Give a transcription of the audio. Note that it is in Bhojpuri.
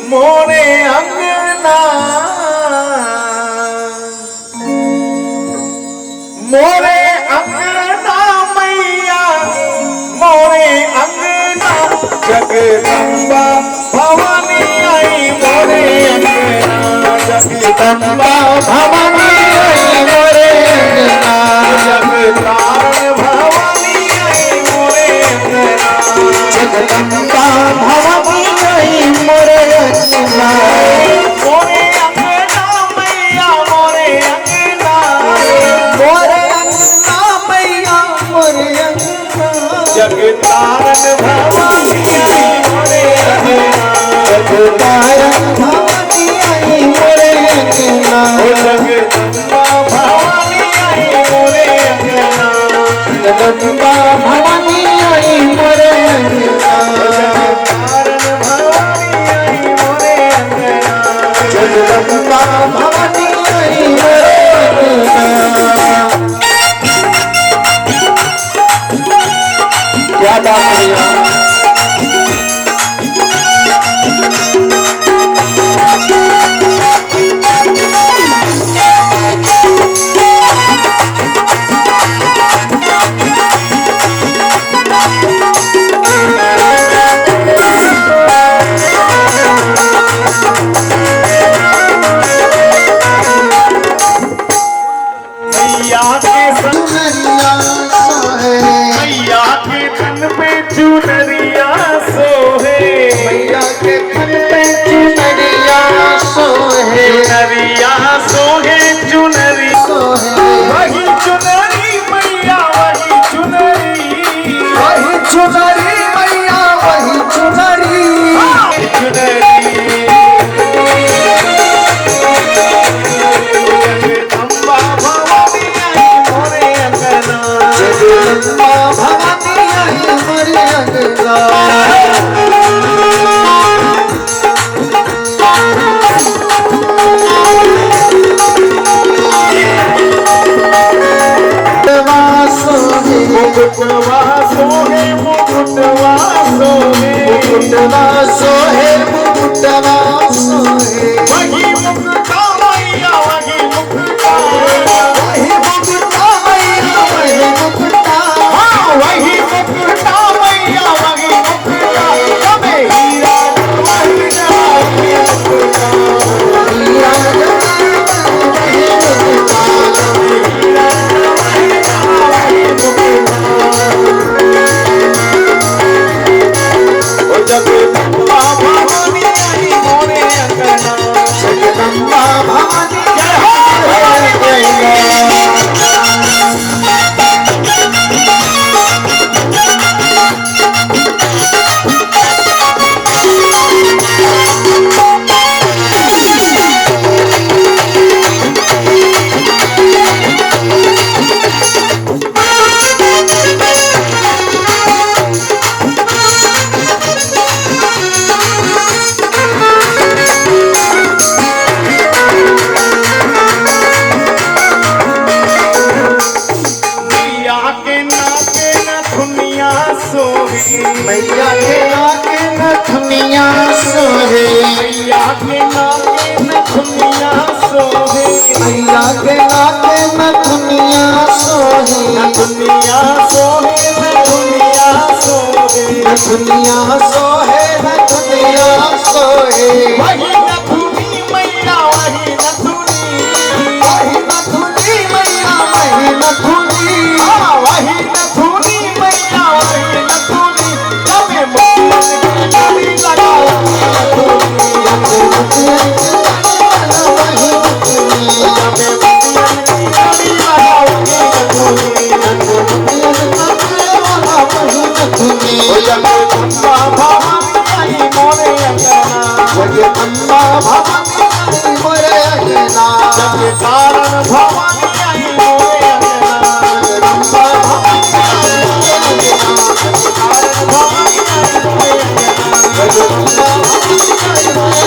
मोरे अंगना मोरे अंगना मैया मोरे अंगना जगदम्बा भवानी आई मोरे अंगना जगदम्बा भवानी आई मोरे अंगना जगतारण भवानी आई मोरे अंगना जगदम्बा भवानी आई मोरे अंगना मोरे अंगना मैया मोरे अंगना मोरे अंगना मैया मोरे अंगना जगतारण भवानी आई मोरे अंगना जगतारण भवानी आई मोरे अंगना जगदम्बा भवानी आई मोरे अंगना जगदम्बा भवानी आई मोरे अंगना जगतारण भवानी आई मोरे अंगना जगदम्बा भवानी आई मोरे अंगना। क्या बात है मैया के तन पे चुनरिया सोहे मैया के तन पे चुनरिया सोहे चुनरिया सोहे चुनरी सोहे वही चुनरी मैया वही चुनरी मैया वही चुनरी जगदम्बा भवानी आई मोरे अंगना जगदम्बा भवानी आई मोरे अंगना मुकुटवा सोहे मुकुटवा सोहे मुकुटवा सोहे मुकुटवा सोहे वही मुकुटा मैया वही मुकुटा वही मुकुटा मैया वही मुकुटा वही मुकुटा मैया वही मुकुटा तबे हीरा वही मुकुटा हीरा वही मुकुटा जगदम्बा भवानी आई मोरे अंगना जगदम्बा भवानी आई मोरे अंगना। मैया के नाके नथुनिया सोहे मैया के नाके नथुनिया सोहे मैया के नाके नथुनिया सोहे नथुनिया सोहे नथुनिया सोहे नथुनिया सोहे नथुनिया सोहे वही नथुनी मैया वही नथुनी मैया वही नथुनी वही नथुनी मैया वही नथुनी जगदम्बा भवानी आई मोरे अंगना जगदम्बा भवानी आई मोरे अंगना जगतारण भवानी आई मोरे अंगना जगदम्बा भवानी आई मोरे अंगना जगतारण भवानी आई मोरे अंगना जगदम्बा भवानी आई मोरे